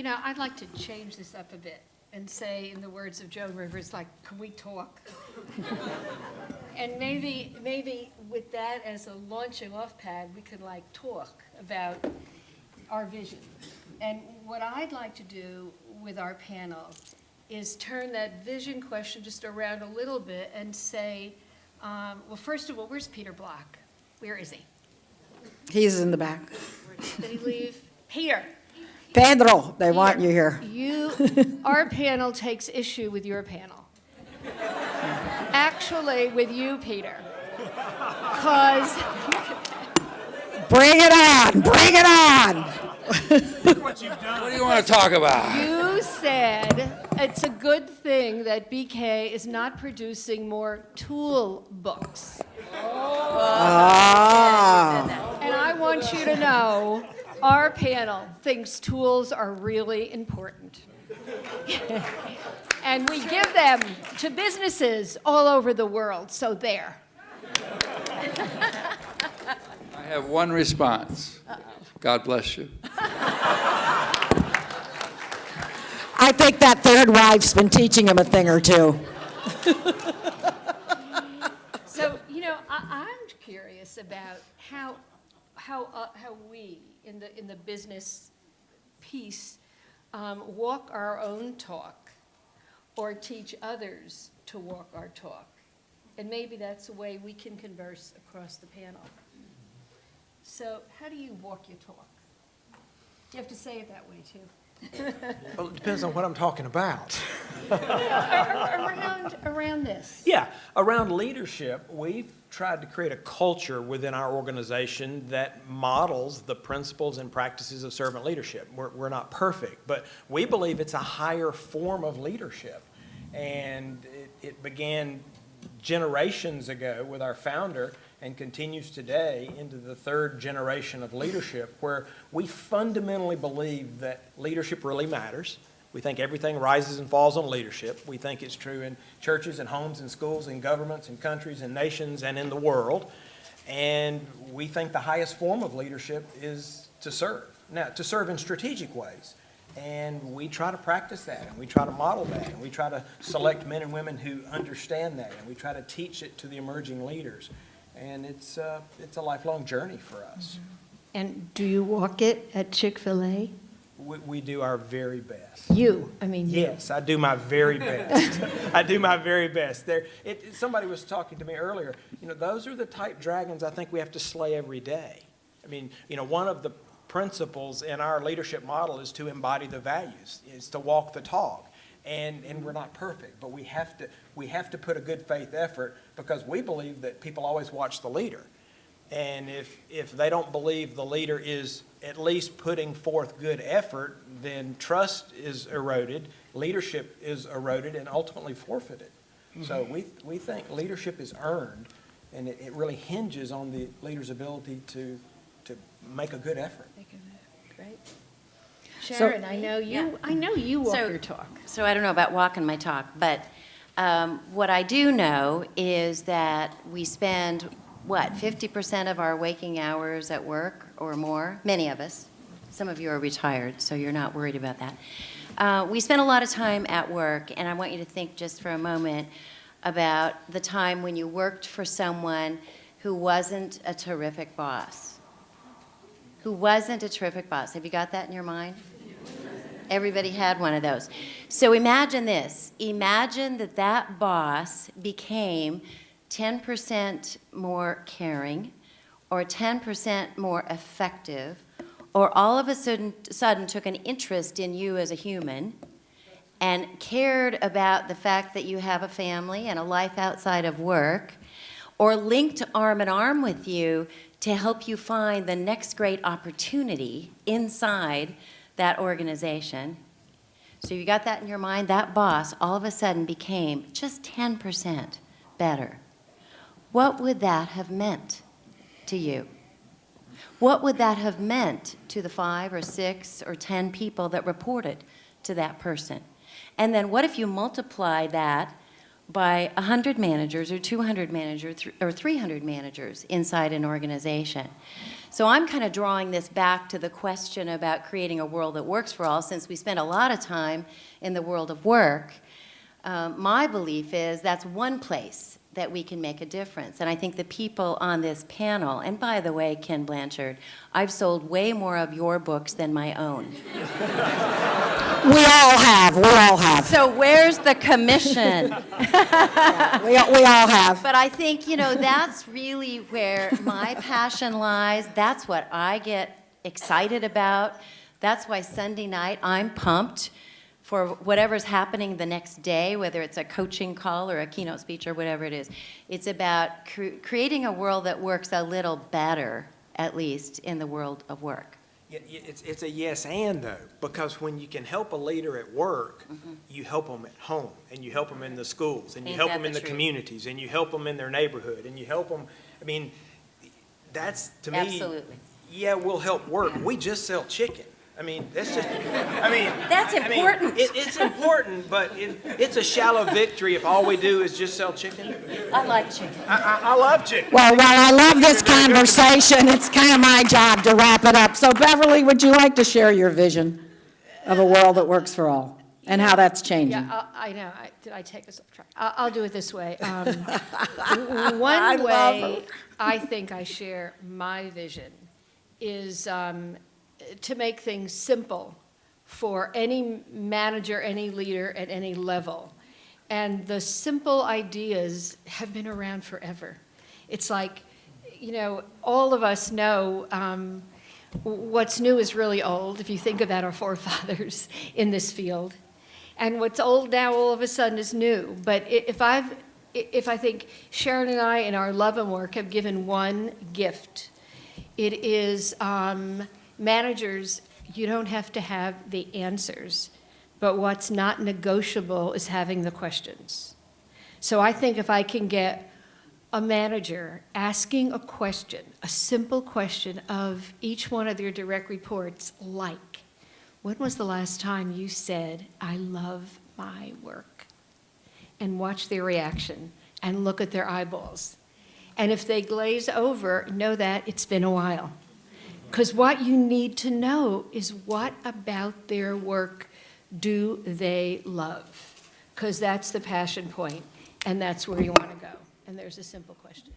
I'd like to change this up a bit and say, in the words of Joan Rivers, like, can we talk? And maybe with that as a launching off pad, we could like talk about our vision. And what I'd like to do with our panel is turn that vision question just around a little bit and say, well, first of all, where's Peter Block? Where is he? He's in the back. Did he leave? Peter. Pedro, they want you here. Our panel takes issue with your panel. Actually, with you, Peter. Because Bring it on, bring it on. What do you want to talk about? you said it's a good thing that BK is not producing more tool books. Ah. And I want you to know, our panel thinks tools are really important. And we give them to businesses all over the world, so there. I have one response. God bless you. I think that third wife's been teaching him a thing or two. So, I'm curious about how we in the business piece walk our own talk or teach others to walk our talk. And maybe that's a way we can converse across the panel. So how do you walk your talk? You have to say it that way, too. Well, it depends on what I'm talking about. Around this. Yeah, around leadership, we've tried to create a culture within our organization that models the principles and practices of servant leadership. We're not perfect, but we believe it's a higher form of leadership. And it began generations ago with our founder and continues today into the third generation of leadership, where we fundamentally believe that leadership really matters. We think everything rises and falls on leadership. We think it's true in churches and homes and schools and governments and countries and nations and in the world. And we think the highest form of leadership is to serve. Now, to serve in strategic ways. And we try to practice that, and we try to model that, and we try to select men and women who understand that, and we try to teach it to the emerging leaders. And it's a lifelong journey for us. And do you walk it at Chick-fil-A? We do our very best. Yes, I do my very best. I do my very best. Somebody was talking to me earlier. Those are the type dragons I think we have to slay every day. One of the principles in our leadership model is to embody the values, is to walk the talk. And we're not perfect, but we have to put a good faith effort, because we believe that people always watch the leader. And if they don't believe the leader is at least putting forth good effort, then trust is eroded, leadership is eroded, and ultimately forfeited. Mm-hmm. So we think leadership is earned, and it really hinges on the leader's ability to make a good effort. Great. Sharon, I know you walk your talk. So I don't know about walking my talk, but what I do know is that we spend, 50% of our waking hours at work or more? Many of us. Some of you are retired, so you're not worried about that. We spend a lot of time at work, and I want you to think just for a moment about the time when you worked for someone who wasn't a terrific boss. Who wasn't a terrific boss. Have you got that in your mind? Everybody had one of those. So imagine this. Imagine that boss became 10% more caring, or 10% more effective, or all of a sudden took an interest in you as a human and cared about the fact that you have a family and a life outside of work, or linked arm in arm with you to help you find the next great opportunity inside that organization. So you got that in your mind? That boss all of a sudden became just 10% better. What would that have meant to you? What would that have meant to the 5 or 6 or 10 people that reported to that person? And then what if you multiply that by 100 managers or 200 managers or 300 managers inside an organization. So I'm kind of drawing this back to the question about creating a world that works for all, since we spend a lot of time in the world of work. My belief is that's one place that we can make a difference. And I think the people on this panel, and by the way, Ken Blanchard, I've sold way more of your books than my own. We all have. So where's the commission? We all have. But I think, that's really where my passion lies. That's what I get excited about. That's why Sunday night I'm pumped for whatever's happening the next day, whether it's a coaching call or a keynote speech or whatever it is. It's about creating a world that works a little better, at least, in the world of work. It's a yes and though, because when you can help a leader at work, you help them at home, and you help them in the schools, and you help them in the communities, and you help them in their neighborhood, and you help them, that's, to me. Absolutely. Yeah, we'll help work. We just sell chicken. That's just, That's important. It's important, but it's a shallow victory if all we do is just sell chicken. I like chicken. I love chicken. Well, while I love this conversation, it's kind of my job to wrap it up. So Beverly, would you like to share your vision of a world that works for all and how that's changing? Yeah, I know. Did I take us off track? I'll do it this way. One way I think I share my vision is to make things simple for any manager, any leader at any level. And the simple ideas have been around forever. It's like, all of us know what's new is really old, if you think about our forefathers in this field. And what's old now all of a sudden is new. But if I think Sharon and I in our love and work have given one gift, it is managers, you don't have to have the answers, but what's not negotiable is having the questions. So I think if I can get a manager asking a question, a simple question of each one of their direct reports, like, when was the last time you said, I love my work? And watch their reaction and look at their eyeballs. And if they glaze over, know that it's been a while. Because what you need to know is what about their work do they love? Because that's the passion point, and that's where you want to go. And there's a simple question.